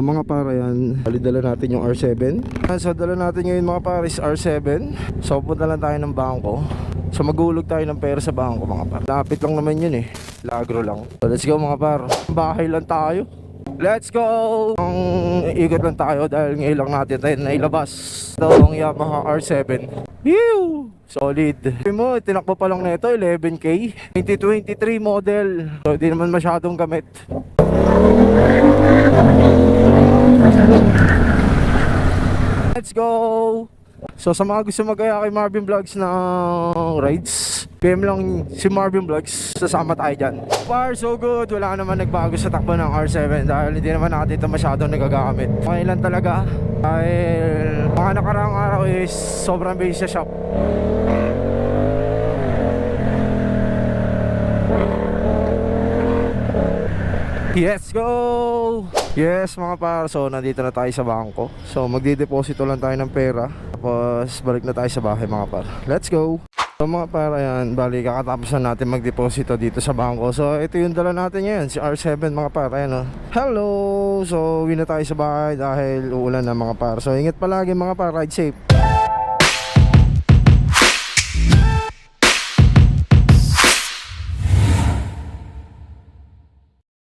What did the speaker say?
So mga para yan, dala natin yung R7. So dala natin ngayon mga para is R7. So punta lang tayo ng bangko. So magulog tayo ng pera sa bangko mga par. Lapit lang naman yun eh, lagro lang. So let's go mga par, bahay lang tayo. Let's go! Ang ikot lang tayo dahil ngayon lang natin tayo nailabas. Ito ang Yamaha R7. Whew! Solid. Sabi mo, tinakbo pa lang nito 11K 2023 model. So di naman masyadong gamit. Let's go! So sa mga gusto magaya kay Marvin Vlogs ng rides, PM lang si Marvin Vlogs, sasama tayo dyan. Far so good, wala naman nagbago sa takbo ng R7 dahil hindi naman natin ito masyadong nagagamit. Okay lang talaga dahil mga nakaraang araw is sobrang base sa shop. Let's go! Yes mga par, so nandito na tayo sa bangko. So magdideposito lang tayo ng pera, tapos balik na tayo sa bahay mga par. Let's go! So mga par, ayan, bali kakatapos na natin magdeposito dito sa bangko. So ito yung dala natin ngayon, si R7 mga par, ayan o. Hello! So uwi na tayo sa bahay dahil uulan na mga par. So ingat palagi mga par, ride safe.